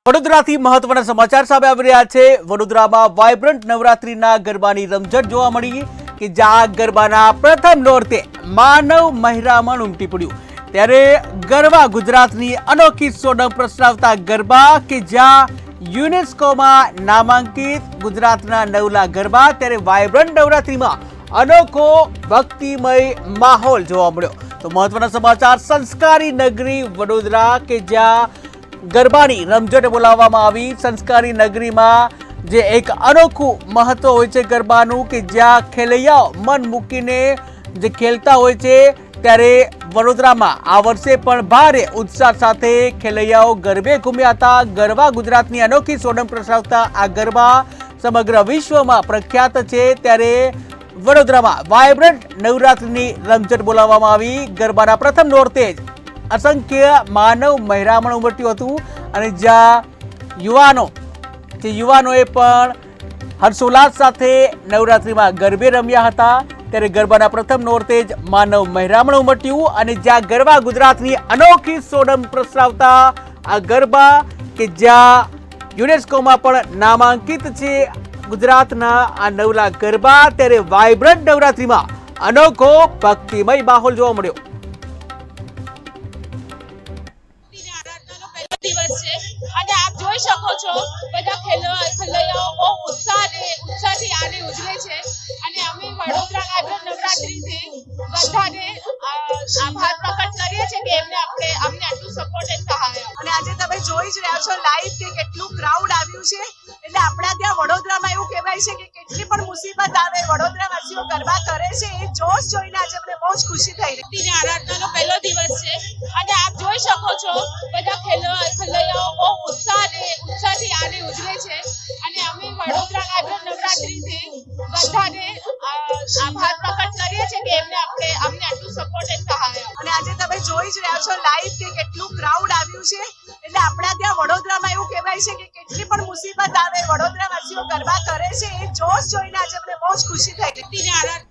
વડોદરાથી મહત્વના સમાચાર સામે આવી રહ્યા છે। વડોદરામાં વાઇબ્રન્ટ નવરાત્રીના ગરબાની રમઝટ જોવા મળી કે જ્યાં ગરબાના પ્રથમ નોરતે માનવ મહેરામણ ઉમટી પડ્યું। ત્યારે ગરબા ગુજરાતની અનોખી સોડમ પ્રસરાવતા ગરબા કે જ્યાં યુનેસ્કોમાં નામાંકિત ગુજરાતના નવલા ગરબા। ત્યારે વાઇબ્રન્ટ નવરાત્રીમાં અનોખો ભક્તિમય માહોલ જોવા મળ્યો। તો મહત્વના સમાચાર સંસ્કારી નગરી વડોદરા કે જ્યાં ગરબાની રમઝટ બોલાવવામાં આવી। સંસ્કારી નગરીમાં જે એક અનોખું મહત્વ હોય છે ગરબાનું કે જ્યાં ખેલૈયાઓ મન મૂકીને જે ખેલતા હોય છે। ત્યારે વડોદરામાં આ વર્ષે પણ ભારે ઉત્સાહ સાથે ખેલૈયાઓ ગરબે ઘૂમ્યા હતા। ગરબા ગુજરાતની અનોખી સોડમ પ્રસરાવતા આ ગરબા સમગ્ર વિશ્વમાં પ્રખ્યાત છે। ત્યારે વડોદરામાં વાઇબ્રન્ટ નવરાત્રીની રમઝટ બોલાવવામાં આવી। ગરબાના પ્રથમ નોરતે જ असंख्य मानव મહેરામણ ઉમટ્યું હતું અને જ્યાં યુવાનોએ પણ હર્ષોલ્લાસ સાથે નવરાત્રીમાં ગરબે રમ્યા હતા। ત્યારે ગરબાના પ્રથમ નોરતે જ માનવ મહેરામણ ઉમટ્યું અને જ્યાં ગરબા ગુજરાતની અનોખી સોડમ પ્રસરાવતા આ ગરબા કે જ્યાં યુનેસ્કોમાં પણ નામાંકિત છે ગુજરાતના આ નવલા ગરબા। ત્યારે વાઇબ્રન્ટ નવરાત્રીમાં અનોખો ભક્તિમય માહોલ જોવા મળ્યો। દિવસ છે અને આપ જોઈ શકો છો બધા ખેલૈયાઓ બહુ ઉત્સાહથી આને ઉજવે છે અને અમે વડોદરા વાઇબ્રન્ટ નવરાત્રીથી બધાને આભાર પ્રકટ કરીએ છીએ કે અમને આટલું સપોર્ટ અને સહાય અને આજે તમે જોઈ જ રહ્યા છો લાઈવ કે કેટલું ક્રાઉડ આવ્યું છે। એટલે આપણા ત્યાં વડોદરામાં એવું કહેવાય છે કે કેટલી પણ મુસીબત આવે વડોદરાવાસીઓ ગરબા કરે છે। એ જોશ જોઈને આજે અમને બહુ જ ખુશી થઈ રહી છે। આરાધનાનો પહેલો દિવસ છે અને આપ જોઈ શકો છો બધા ખેલૈયાઓ બહુ ઉત્સાહથી આને ઉજવે છે અને અમે વડોદરા વાઇબ્રન્ટ નવરાત્રીથી બધાને આભાર પ્રકટ કરીએ છીએ કે અમને આટલું સપોર્ટ અને સહાય અને આજે તમે જોઈ જ રહ્યા છો લાઈવ કે કેટલું ક્રાઉડ આવ્યું છે। એટલે આપણા ત્યાં વડોદરામાં એવું કહેવાય છે કે કેટલી પણ મુસીબત આવે વડોદરાવાસીઓ ગરબા કરે છે। એ જોશ જોઈને આજે અમને બહુ જ ખુશી થઈ રહી છે।